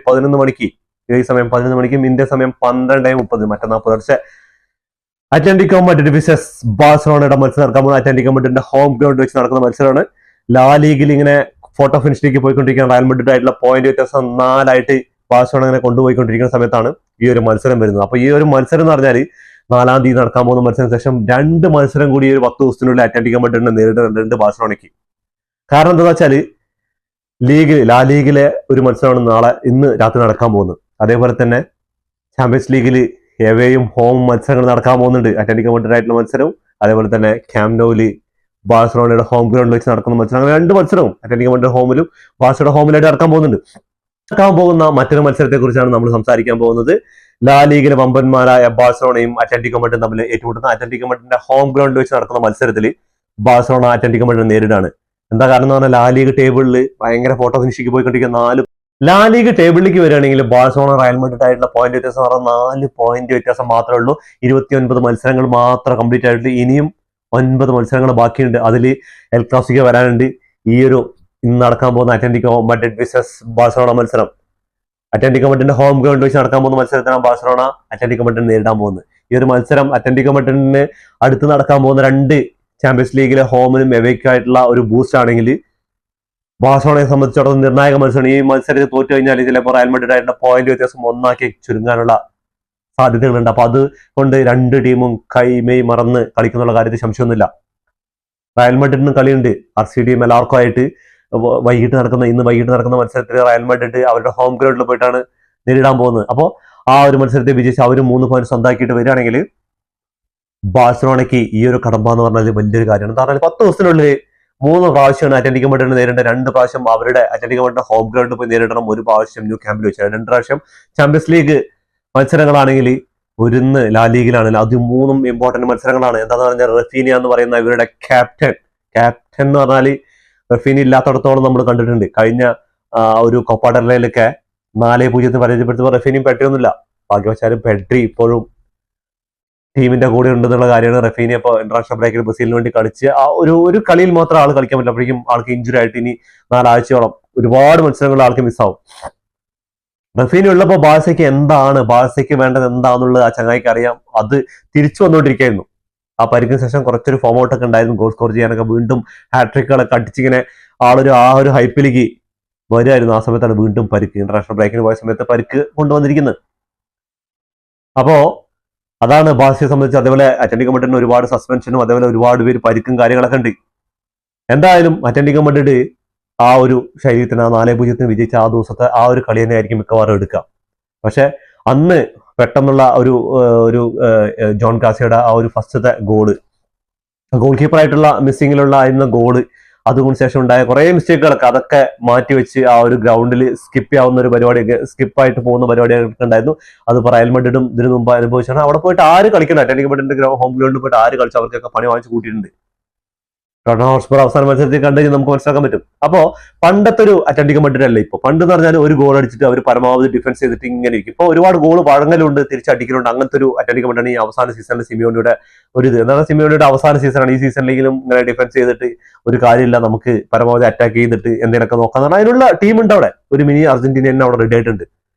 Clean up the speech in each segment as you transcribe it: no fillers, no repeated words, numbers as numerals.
11 മണിക്ക് ഈ സമയം 11 മണിക്കും ഇന്ത്യ സമയം 12:30 മറ്റന്നാൾ പുലർച്ചെ അത്ലറ്റിക്കോ മാഡ്രിഡ് വിസസ് ബാഴ്സലോണയുടെ മത്സരം നടക്കാൻ പോകുന്ന അത്ലറ്റിക്കോ മാഡ്രിഡിന്റെ ഹോം ഗ്രൗണ്ട് വെച്ച് നടക്കുന്ന മത്സരമാണ്. ലാ ലീഗിൽ ഇങ്ങനെ ഫോട്ടോ ഫിനിഷിലേക്ക് പോയിക്കൊണ്ടിരിക്കുന്ന റയൽ മാഡ്രിഡ് ആയിട്ടുള്ള പോയിന്റ് വ്യത്യാസം 4 ബാഴ്സലോണ ഇങ്ങനെ കൊണ്ടുപോയിക്കൊണ്ടിരിക്കുന്ന സമയത്താണ് ഈ ഒരു മത്സരം വരുന്നത്. അപ്പൊ ഈ ഒരു മത്സരം എന്ന് പറഞ്ഞാൽ 4-ാം തീയതി നടക്കാൻ പോകുന്ന മത്സരത്തിന് ശേഷം 2 മത്സരം കൂടി ഒരു 10 ദിവസത്തിനുള്ളിൽ അത്ലറ്റിക്കോ മാഡ്രിഡിനെ നേരിടുന്നുണ്ട് ബാഴ്സലോണയ്ക്ക്. കാരണം എന്താ വെച്ചാൽ ലാ ലീഗിലെ ഒരു മത്സരമാണ് ഇന്ന് രാത്രി നടക്കാൻ പോകുന്നത്. അതേപോലെ തന്നെ ചാമ്പ്യൻസ് ലീഗിൽ എവേയും ഹോം മത്സരങ്ങൾ നടക്കാൻ പോകുന്നുണ്ട്. അത്ലറ്റിക്കോ മാഡ്രിഡ് ആയിട്ടുള്ള മത്സരവും അതേപോലെ തന്നെ ക്യാമ്പ് നൗവിൽ ബാഴ്സലോണയുടെ ഹോം ഗ്രൗണ്ടിൽ വെച്ച് നടക്കുന്ന മത്സരം, അങ്ങനെ 2 മത്സരവും അത്ലറ്റിക്കോ മാഡ്രിഡ് ഹോമിലും ബാഴ്സയുടെ ഹോമിലായിട്ട് നടക്കാൻ പോകുന്നുണ്ട്. നടക്കാൻ പോകുന്ന മറ്റൊരു മത്സരത്തെ കുറിച്ചാണ് നമ്മൾ സംസാരിക്കാൻ പോകുന്നത്. ലാ ലീഗിലെ വമ്പന്മാരായ ബാഴ്സലോണയും അത്ലറ്റിക്കോ മാഡ്രിഡും തമ്മിൽ ഏറ്റുമുട്ടുന്ന അത്ലറ്റിക്കോ മാഡ്രിഡിന്റെ ഹോം ഗ്രൗണ്ടിൽ വെച്ച് നടക്കുന്ന മത്സരത്തിൽ ബാഴ്സലോണ അത്ലറ്റിക്കോ മാഡ്രിഡ് നേരിടാണ്. എന്താ കാരണം എന്ന് പറഞ്ഞാൽ ലാ ലീഗ് ടേബിളിൽ ഭയങ്കര ഫോട്ടോ ഫിനിഷിക്ക് പോയിക്കൊണ്ടിരിക്കുന്ന 4 ലാ ലീഗ് ടേബിളിലേക്ക് വരികയാണെങ്കിൽ ബാഴ്സലോണ റയൽ മാഡ്രിഡ് ആയിട്ടുള്ള പോയിന്റ് വ്യത്യാസം പറഞ്ഞാൽ 4 പോയിന്റ് വ്യത്യാസം മാത്രമേ ഉള്ളൂ. 29 മത്സരങ്ങൾ മാത്രം കംപ്ലീറ്റ് ആയിട്ട് ഇനിയും 9 മത്സരങ്ങൾ ബാക്കിയുണ്ട്. അതിൽ എൽ ക്ലാസിക്കോ വരാനുണ്ട്. ഈ ഒരു ഇന്ന് നടക്കാൻ പോകുന്ന അത്ലറ്റിക്കോ മാഡ്രിഡ് വിസസ് ബാഴ്സലോണ മത്സരം, അത്ലറ്റിക്കോ മാഡ്രിഡിന്റെ ഹോം ഗ്രൗണ്ട് വെച്ച് നടക്കാൻ പോകുന്ന മത്സരത്തിനാണ് ബാഴ്സലോണ അത്ലറ്റിക്കോ മാഡ്രിഡ് നേരിടാൻ പോകുന്നത്. ഈ ഒരു മത്സരം അത്ലറ്റിക്കോ മാഡ്രിഡിന് അടുത്ത് നടക്കാൻ പോകുന്ന 2 ചാമ്പ്യൻസ് ലീഗിലെ ഹോമിനും എവേക്കായിട്ടുള്ള ഒരു ബൂസ്റ്റ് ആണെങ്കിൽ ബാഴ്സലോണയെ സംബന്ധിച്ചിടത്തോളം നിർണായക മത്സരം. ഈ മത്സരത്തിൽ തോറ്റു കഴിഞ്ഞാൽ ചിലപ്പോൾ റയൽ മാഡ്രിഡ് ആയിട്ടുള്ള പോയിന്റ് വ്യത്യാസം 1 ചുരുങ്ങാനുള്ള സാധ്യതകളുണ്ട്. അപ്പൊ അതുകൊണ്ട് 2 ടീമും കൈമേയ് മറന്ന് കളിക്കുന്നുള്ള കാര്യത്തിൽ സംശയമൊന്നുമില്ല. റയൽ മാഡ്രിഡിന് കളിയുണ്ട് RCD മെലാർക്കോ ആയിട്ട് ഇന്ന് വൈകിട്ട് നടക്കുന്ന മത്സരത്തിൽ റയൽ മാഡ്രിഡ് അവരുടെ ഹോം ഗ്രൗണ്ടിൽ പോയിട്ടാണ് നേരിടാൻ പോകുന്നത്. അപ്പോൾ ആ ഒരു മത്സരത്തെ വിജയിച്ച് അവർ 3 പോയിന്റ് സ്വന്തമാക്കിയിട്ട് വരികയാണെങ്കിൽ ബാഴ്സലോണയ്ക്ക് ഈ ഒരു കടമ്പ എന്ന് പറഞ്ഞാൽ വലിയൊരു കാര്യമാണ്. എന്താ പറഞ്ഞാൽ 10 ദിവസത്തിനുള്ളിൽ 3 പ്രാവശ്യമാണ് അത്ലറ്റിക്കോ മാഡ്രിഡ് നേരിടേണ്ടത്. 2 പ്രാവശ്യം അവരുടെ അത്ലറ്റിക്കോ മാഡ്രിഡ് ഹോം ഗ്രൗണ്ടിൽ പോയി നേരിടണം, 1 പ്രാവശ്യം ന്യൂ ക്യാമ്പിൽ വെച്ചാൽ 2 പ്രാവശ്യം ചാമ്പ്യൻസ് ലീഗ് മത്സരങ്ങളാണെങ്കിൽ ഒരുന്ന് ലാ ലീഗിലാണെങ്കിൽ അത് 3 ഇമ്പോർട്ടന്റ് മത്സരങ്ങളാണ്. എന്താണെന്ന് പറഞ്ഞാൽ റഫീനിയ എന്ന് പറയുന്ന ഇവരുടെ ക്യാപ്റ്റൻ എന്ന് പറഞ്ഞാൽ റഫീനി ഇല്ലാത്തടത്തോളം നമ്മൾ കണ്ടിട്ടുണ്ട്. കഴിഞ്ഞ ഒരു കൊപ്പാഡറിലൊക്കെ 4-0 പരാജയപ്പെടുത്തുമ്പോൾ റഫീനിയും പെട്രിയൊന്നുമില്ല. ഭാഗ്യവശാലും പെട്രി ഇപ്പോഴും ടീമിന്റെ കൂടെ ഉണ്ടെന്നുള്ള കാര്യമാണ്. റഫീനി ഇപ്പോൾ ഇന്റർനാഷണൽ ബ്രേക്കിൽ ബ്രസീലിന് വേണ്ടി കളിച്ച് ആ ഒരു കളിയിൽ മാത്രം ആൾ കളിക്കാൻ പറ്റില്ല. അപ്പോഴേക്കും ആൾക്ക് ഇഞ്ചുറി ആയിട്ട് ഇനി 4 ആഴ്ചയോളം ഒരുപാട് മത്സരങ്ങൾ ആൾക്ക് മിസ്സാവും. റഫീനി ഉള്ളപ്പോൾ ബാഴ്സയ്ക്ക് വേണ്ടത് എന്താണെന്നുള്ളത് ആ ചങ്ങായിക്ക് അറിയാം. അത് തിരിച്ചു വന്നുകൊണ്ടിരിക്കുകയായിരുന്നു. ആ പരിക്കിന് ശേഷം കുറച്ചൊരു ഫോം ഔട്ടൊക്കെ ഉണ്ടായിരുന്നു, ഗോൾ സ്കോർ ചെയ്യാനൊക്കെ വീണ്ടും ഹാട്രിക്കുകളൊക്കെ അടിച്ചിങ്ങനെ ആ ഒരു ഹൈപ്പിലേക്ക് വരുമായിരുന്നു. ആ സമയത്താണ് വീണ്ടും പരിക്ക്, ഇന്റർനാഷണൽ ബ്രേക്കിന് പോയ സമയത്ത് പരിക്ക് കൊണ്ടുവന്നിരിക്കുന്നത്. അപ്പോ അതാണ് ബാഴ്സയെ സംബന്ധിച്ച്. അതേപോലെ അത്ലറ്റിക്കോ മാഡ്രിഡിന് ഒരുപാട് സസ്പെൻഷനും അതേപോലെ ഒരുപാട് പേര് പരിക്കും കാര്യങ്ങളൊക്കെ ഉണ്ട്. എന്തായാലും അത്ലറ്റിക്കോ മാഡ്രിഡ് ആ ഒരു ശൈലിത്തിന് 4-0 വിജയിച്ച ആ ദിവസത്തെ ആ ഒരു കളി തന്നെ ആയിരിക്കും മിക്കവാറും എടുക്കുക. പക്ഷെ അന്ന് പെട്ടെന്നുള്ള ഒരു ജോൺ കാസിയുടെ ആ ഒരു ഫസ്റ്റത്തെ ഗോൾ കീപ്പറായിട്ടുള്ള മിസ്സിങ്ങിലുള്ള ആയിരുന്ന ഗോള്, അതുകൊണ്ട് ശേഷം ഉണ്ടായ കുറെ മിസ്റ്റേക്കുകളൊക്കെ അതൊക്കെ മാറ്റിവെച്ച് ആ ഒരു ഗ്രൗണ്ടിൽ സ്കിപ്പാവുന്ന ഒരു പരിപാടിയൊക്കെ സ്കിപ്പായിട്ട് പോകുന്ന പരിപാടിയൊക്കെ ഉണ്ടായിരുന്നു. അത് റയൽ മാഡ്രിഡും ഇതിനു മുമ്പ് അനുഭവിച്ചാണ്. അവിടെ പോയിട്ട് ആര് കളിക്കണം, അത്ലറ്റിക്കോ മാഡ്രിഡിന്റെ ഹോം ഗ്രൗണ്ടിൽ പോയിട്ട് ആര് കളിച്ചു അവർക്കൊക്കെ പണി വാങ്ങിച്ചു കൂട്ടിയിട്ടുണ്ട്. ടോട്ടൻഹാം ഹോട്ട്സ്പർ അവസാന മത്സരത്തിൽ കണ്ടു നമുക്ക് മനസ്സിലാക്കാൻ പറ്റും. അപ്പോ പണ്ടത്തെ ഒരു അത്ലറ്റിക്കോ മാഡ്രിഡ് അല്ല ഇപ്പൊ. പണ്ട് എന്ന് പറഞ്ഞാൽ ഒരു ഗോൾ അടിച്ചിട്ട് അവർ പരമാവധി ഡിഫൻസ് ചെയ്തിട്ട് ഇങ്ങനെ ഇരിക്കും. ഇപ്പൊ ഒരുപാട് ഗോൾ വഴങ്ങലുണ്ട്, തിരിച്ചടിക്കലുണ്ട്. അങ്ങനത്തെ ഒരു അത്ലറ്റിക്കോ മാഡ്രിഡ് ഈ അവസാന സീസണിൽ സിമിയോണിയുടെ എന്താണ് സിമിയോണിയുടെ അവസാന സീസണാണ്. ഈ സീസണിലെങ്കിലും ഇങ്ങനെ ഡിഫൻസ് ചെയ്തിട്ട് ഒരു കാര്യമില്ല, നമുക്ക് പരമാവധി അറ്റാക്ക് ചെയ്തിട്ട് എന്തെങ്കിലുമൊക്കെ നോക്കാന്ന് പറഞ്ഞാൽ അതിനുള്ള ടീമുണ്ട് അവിടെ. ഒരു മിനി അർജന്റീന തന്നെ അവിടെ റെഡി ആയിട്ടുണ്ട്.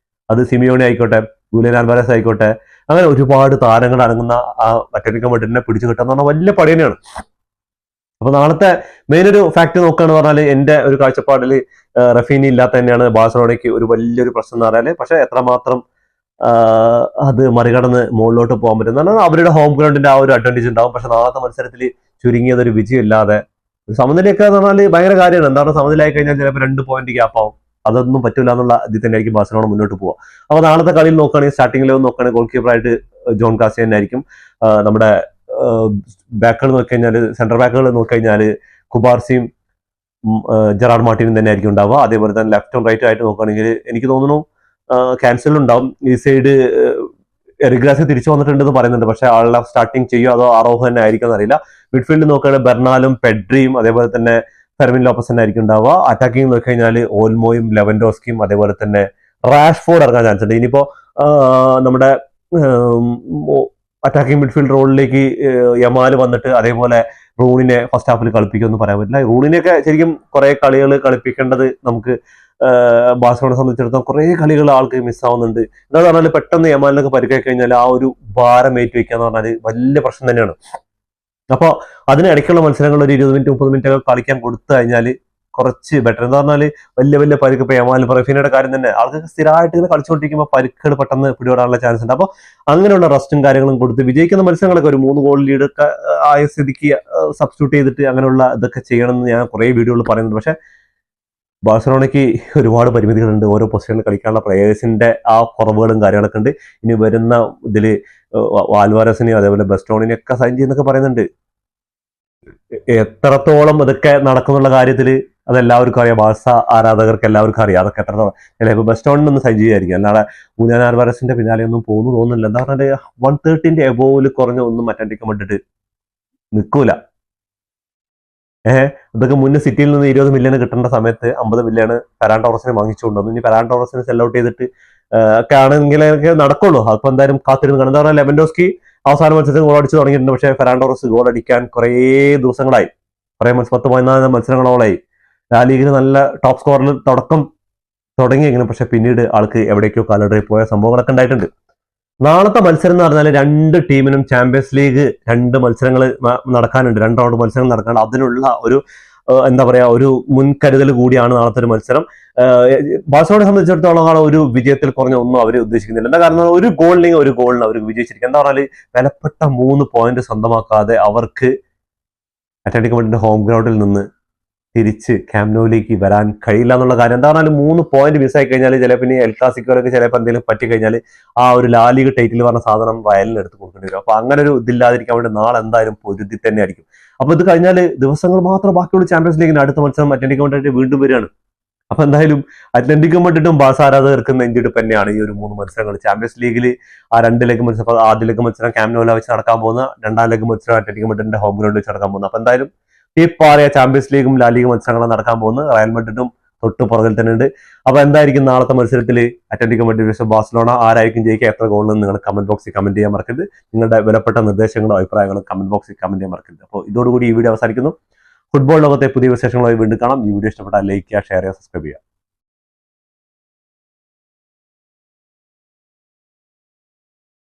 അത് സിമിയോണി ആയിക്കോട്ടെ, ജൂലിയൻ ആൽവാരസ് ആയിക്കോട്ടെ, അങ്ങനെ ഒരുപാട് താരങ്ങൾ അടങ്ങുന്ന ആ അത്ലറ്റിക്കോ മാഡ്രിഡിനെ പിടിച്ചു കിട്ടാന്ന് പറഞ്ഞാൽ വലിയ പണി തന്നെയാണ്. അപ്പൊ നാളത്തെ മെയിൻ ഒരു ഫാക്ട് നോക്കുകയാണെന്ന് പറഞ്ഞാൽ എന്റെ ഒരു കാഴ്ചപ്പാടിൽ റഫീനി ഇല്ലാത്ത തന്നെയാണ് ബാഴ്സലോണയ്ക്ക് ഒരു വലിയൊരു പ്രശ്നം എന്ന് പറഞ്ഞാല്. പക്ഷെ എത്രമാത്രം അത് മറികടന്ന് മുകളിലോട്ട് പോകാൻ പറ്റും അവരുടെ ഹോം ഗ്രൗണ്ടിന്റെ ആ ഒരു അഡ്വാൻറ്റേജ് ഉണ്ടാവും. പക്ഷെ നാളത്തെ മത്സരത്തിൽ ചുരുങ്ങിയതൊരു വിജയമില്ലാതെ സമനിലയൊക്കെ എന്ന് പറഞ്ഞാൽ ഭയങ്കര കാര്യമാണ്. എന്താണ് സമനിലയായി കഴിഞ്ഞാൽ ചിലപ്പോൾ 2 പോയിന്റ് ഗ്യാപ്പാവും. അതൊന്നും പറ്റില്ല എന്നുള്ള ഇതിൽ തന്നെ ആയിരിക്കും ബാഴ്സലോണ മുന്നോട്ട് പോവുക. അപ്പൊ നാളത്തെ കളിയിൽ നോക്കുകയാണെങ്കിൽ സ്റ്റാർട്ടിംഗ് ലെവൽ നോക്കുകയാണെങ്കിൽ ഗോൾ കീപ്പറായിട്ട് ജോൺ കാസി തന്നെ ആയിരിക്കും. നമ്മുടെ ബാക്കുകൾ നോക്കിക്കഴിഞ്ഞാൽ സെന്റർ ബാക്കുകൾ നോക്കിക്കഴിഞ്ഞാൽ കുബാർസിയും ജെറാർഡ് മാർട്ടിനും തന്നെ ആയിരിക്കും ഉണ്ടാവുക. അതേപോലെ തന്നെ ലെഫ്റ്റും റൈറ്റും ആയിട്ട് നോക്കുകയാണെങ്കിൽ എനിക്ക് തോന്നുന്നു ക്യാൻസൽ ഉണ്ടാവും. ഈ സൈഡ് എറിഗ്രാസി തിരിച്ചു വന്നിട്ടുണ്ടെന്ന് പറയുന്നുണ്ട്. പക്ഷെ ആളെ സ്റ്റാർട്ടിങ് ചെയ്യുമോ അതോ അറോഹ തന്നെ ആയിരിക്കും എന്നറിയില്ല. മിഡ്ഫീൽഡ് നോക്കുകയാണെങ്കിൽ ബെർണാലും പെഡ്രിയും അതേപോലെ തന്നെ ഫെർമിൻ ലോപ്പസ് തന്നെ ആയിരിക്കും ഉണ്ടാവുക. അറ്റാക്കിംഗ് നോക്കിക്കഴിഞ്ഞാൽ ഓൾമോയും ലെവൻഡോസ്കിയും അതേപോലെ തന്നെ റാഷ്ഫോർഡ് ഇറങ്ങാൻ ചാൻസ് ഉണ്ട്. ഇനിയിപ്പോ നമ്മുടെ അറ്റാക്കിംഗ് മിഡ്ഫീൽഡ് റോളിലേക്ക് യമാല് വന്നിട്ട് അതേപോലെ റൂണിനെ ഫസ്റ്റ് ഹാഫിൽ കളിപ്പിക്കുമെന്ന് പറയാൻ പറ്റില്ല. റൂണിനെയൊക്കെ ശരിക്കും കുറെ കളികൾ കളിപ്പിക്കേണ്ടത് നമുക്ക് ബാഴ്സലോണയെ സംബന്ധിച്ചിടത്തോളം കുറെ കളികൾ ആൾക്ക് മിസ്സാവുന്നുണ്ട്. എന്താ പറഞ്ഞാൽ പെട്ടെന്ന് യമാലിനൊക്കെ പരിക്കായി കഴിഞ്ഞാൽ ആ ഒരു ഭാരം ഏറ്റുവെക്കുക എന്ന് പറഞ്ഞാൽ വലിയ പ്രശ്നം തന്നെയാണ്. അപ്പോൾ അതിനിടയ്ക്കുള്ള മത്സരങ്ങൾ ഒരു 20 മിനിറ്റ് 30 മിനിറ്റ് ഒക്കെ കളിക്കാൻ കൊടുത്തു കഴിഞ്ഞാൽ കുറച്ച് ബെറ്റർ. എന്ന് പറഞ്ഞാൽ വലിയ വലിയ പരിക്ക്, ഇപ്പൊ യമാൽ റഫീനയുടെ കാര്യം തന്നെ, ആൾക്ക് സ്ഥിരമായിട്ട് ഇങ്ങനെ കളിച്ചുകൊണ്ടിരിക്കുമ്പോൾ പരിക്കുകൾ പെട്ടെന്ന് പിടിപെടാനുള്ള ചാൻസ് ഉണ്ട്. അപ്പോൾ അങ്ങനെയുള്ള റെസ്റ്റും കാര്യങ്ങളും കൊടുത്ത് വിജയിക്കുന്ന മത്സരങ്ങളൊക്കെ ഒരു 3 ഗോൾ ലീഡൊക്കെ ആയ സ്ഥിതിക്ക് സബ്സ്റ്റിറ്റ്യൂട്ട് ചെയ്തിട്ട് അങ്ങനെയുള്ള ഇതൊക്കെ ചെയ്യണമെന്ന് ഞാൻ കുറേ വീഡിയോകൾ പറയുന്നുണ്ട്. പക്ഷെ ബാഴ്സലോണയ്ക്ക് ഒരുപാട് പരിമിതികളുണ്ട്. ഓരോ പൊസിഷനിൽ കളിക്കാനുള്ള പ്ലേയേഴ്സിന്റെ ആ കുറവുകളും കാര്യങ്ങളൊക്കെ ഉണ്ട്. ഇനി വരുന്ന ഇതില് ആൽവാരസിനെയും അതേപോലെ ബെസ്റ്റോണിനെയൊക്കെ സൈൻ ചെയ്യുന്നൊക്കെ പറയുന്നുണ്ട്. എത്രത്തോളം ഇതൊക്കെ നടക്കുന്നുള്ള കാര്യത്തിൽ അതെല്ലാവർക്കും അറിയാം. ബാഴ്സ ആരാധകർക്ക് എല്ലാവർക്കും അറിയാം അതൊക്കെ എത്രത്തോളം. ചിലപ്പോൾ ബെസ്റ്റോണിനൊന്നും സൈൻ ചെയ്യുമായിരിക്കും, അല്ലാതെ ഊനാൻ ആൽവാരസിന്റെ പിന്നാലെ ഒന്നും പോകുന്നു തോന്നുന്നില്ല. എന്താ പറഞ്ഞാൽ 130 എബോവിൽ കുറഞ്ഞ ഒന്നും അറ്റൻറ്റിക്ക് വേണ്ടിട്ട് നിൽക്കൂല. ഇതൊക്കെ മുന്നേ സിറ്റിയിൽ നിന്ന് 20 മില്യൺ കിട്ടേണ്ട സമയത്ത് 50 മില്യൺ ഫെറാൻ ടോറസിനെ വാങ്ങിച്ചുകൊണ്ടുവന്നു. ഇനി ഫെറാൻ ടോറസിനെ സെൽ ഔട്ട് ചെയ്തിട്ട് ഒക്കെ ആണെങ്കിലൊക്കെ നടക്കുള്ളൂ. അതിപ്പോ എന്തായാലും കാത്തിരുന്ന് കാണും. എന്താ പറയുക, ലെവൻഡോസ്കി അവസാന മത്സരത്തിൽ ഗോൾ അടിച്ച് തുടങ്ങിയിട്ടുണ്ട്. പക്ഷേ ഫെറാൻ ടോറസ് ഗോൾ അടിക്കാൻ കുറേ ദിവസങ്ങളായി, കുറേ 10-14 മത്സരങ്ങളോളായി. ലാ ലീഗിൽ നല്ല ടോപ്പ് സ്കോറിൽ തുടക്കം തുടങ്ങിയെങ്കിലും പക്ഷെ പിന്നീട് ആൾക്ക് എവിടേക്കോ കാലടറി പോയ സംഭവങ്ങളൊക്കെ ഉണ്ടായിട്ടുണ്ട്. നാളത്തെ മത്സരം എന്ന് പറഞ്ഞാൽ 2 ടീമിനും ചാമ്പ്യൻസ് ലീഗ് 2 മത്സരങ്ങൾ നടക്കാനുണ്ട്, 2 റൗണ്ട് മത്സരങ്ങൾ നടക്കാനുണ്ട്. അതിനുള്ള ഒരു എന്താ പറയാ, ഒരു മുൻകരുതൽ കൂടിയാണ് നാളത്തെ ഒരു മത്സരം. ബാഴ്സലോണയെ സംബന്ധിച്ചിടത്തോളം ഒരു വിജയത്തിൽ കുറഞ്ഞ ഒന്നും അവർ ഉദ്ദേശിക്കുന്നില്ല. എന്താ കാരണം, ഒരു ഗോളിനെങ്കിൽ ഒരു ഗോളിന് അവർക്ക് വിജയിച്ചിരിക്കും. എന്താ പറഞ്ഞാൽ വിലപ്പെട്ട 3 പോയിന്റ് സ്വന്തമാക്കാതെ അവർക്ക് അത്ലറ്റിക് മാഡ്രിഡിന്റെ ഹോം ഗ്രൗണ്ടിൽ നിന്ന് തിരിച്ച് ക്യാമ്പ് നൗവിലേക്ക് വരാൻ കഴിയില്ല എന്നുള്ള കാര്യം. എന്താ പറഞ്ഞാൽ 3 പോയിന്റ് മിസ്സായി കഴിഞ്ഞാൽ ചിലപ്പോൾ ഇനി എൽ ക്ലാസിക്കോയിലൊക്കെ ചിലപ്പോൾ എന്തെങ്കിലും പറ്റിക്കഴിഞ്ഞാൽ ആ ഒരു ലാ ലീഗ് ടൈറ്റിൽ പറഞ്ഞ സാധനം വയലിന് എടുത്ത് കൊടുക്കേണ്ടി വരും. അപ്പൊ അങ്ങനെ ഒരു ഇതില്ലാതിരിക്കാൻ വേണ്ടി നാളെ എന്തായാലും പൊരുതി തന്നെ ആയിരിക്കും. അപ്പൊ ഇത് കഴിഞ്ഞാൽ ദിവസങ്ങൾ മാത്രം ബാക്കിയുള്ള ചാമ്പ്യൻസ് ലീഗിന് അടുത്ത മത്സരം അത്ലറ്റിക് മാഡ്രിഡ് വീണ്ടും വരികയാണ്. അപ്പൊ എന്തായാലും അത്ലറ്റിക് മാഡ്രിഡും ബാഴ്സ ആരാധകർക്ക് നെഞ്ചിടിപ്പ് തന്നെയാണ് ഈ ഒരു 3 മത്സരങ്ങൾ. ചാമ്പ്യൻസ് ലീഗിൽ ആ 2 ലെഗ് മത്സരം, ആദ്യ ലെഗ് മത്സരം ക്യാമ്പ് നൗവിൽ വെച്ച് നടക്കാൻ പോകുന്ന, 2ാം ലെഗ് മത്സരം അത്ലറ്റിക് മാഡ്രിഡിന്റെ ഹോം ഗ്രൗണ്ടിൽ വെച്ച് നടക്കാൻ പോകുന്നത്. അപ്പൊ എന്തായാലും ഈ പാറിയ ചാമ്പ്യൻസ് ലീഗും ലാ ലീഗ് മത്സരങ്ങളും നടക്കാൻ പോകുന്നത്. റയൽ മാഡ്രിഡും തൊട്ട് പുറകിൽ തന്നെ ഉണ്ട്. അപ്പൊ എന്തായിരിക്കും നാളത്തെ മത്സരത്തിൽ അത്ലറ്റിക് മാഡ്രിഡ് വേഴ്സസ് ബാഴ്സലോണ, ആരായിരിക്കും ജയിക്കുക, എത്ര ഗോളെന്ന് നിങ്ങൾ കമന്റ് ബോക്സിൽ കമന്റ് ചെയ്യാൻ മറക്കരുത്. നിങ്ങളുടെ വിലപ്പെട്ട നിർദ്ദേശങ്ങളും അഭിപ്രായങ്ങളും കമന്റ് ബോക്സിൽ കമന്റ് ചെയ്യാൻ മറക്കരുത്. അപ്പോൾ ഇതോടുകൂടി ഈ വീഡിയോ അവസാനിക്കുന്നു. ഫുട്ബോൾ ലോകത്തെ പുതിയ വിശേഷങ്ങളുമായി വീണ്ടും കാണാം. ഈ വീഡിയോ ഇഷ്ടപ്പെട്ടാൽ ലൈക്ക് ചെയ്യുക, ഷെയർ ചെയ്യുക, സബ്സ്ക്രൈബ് ചെയ്യുക.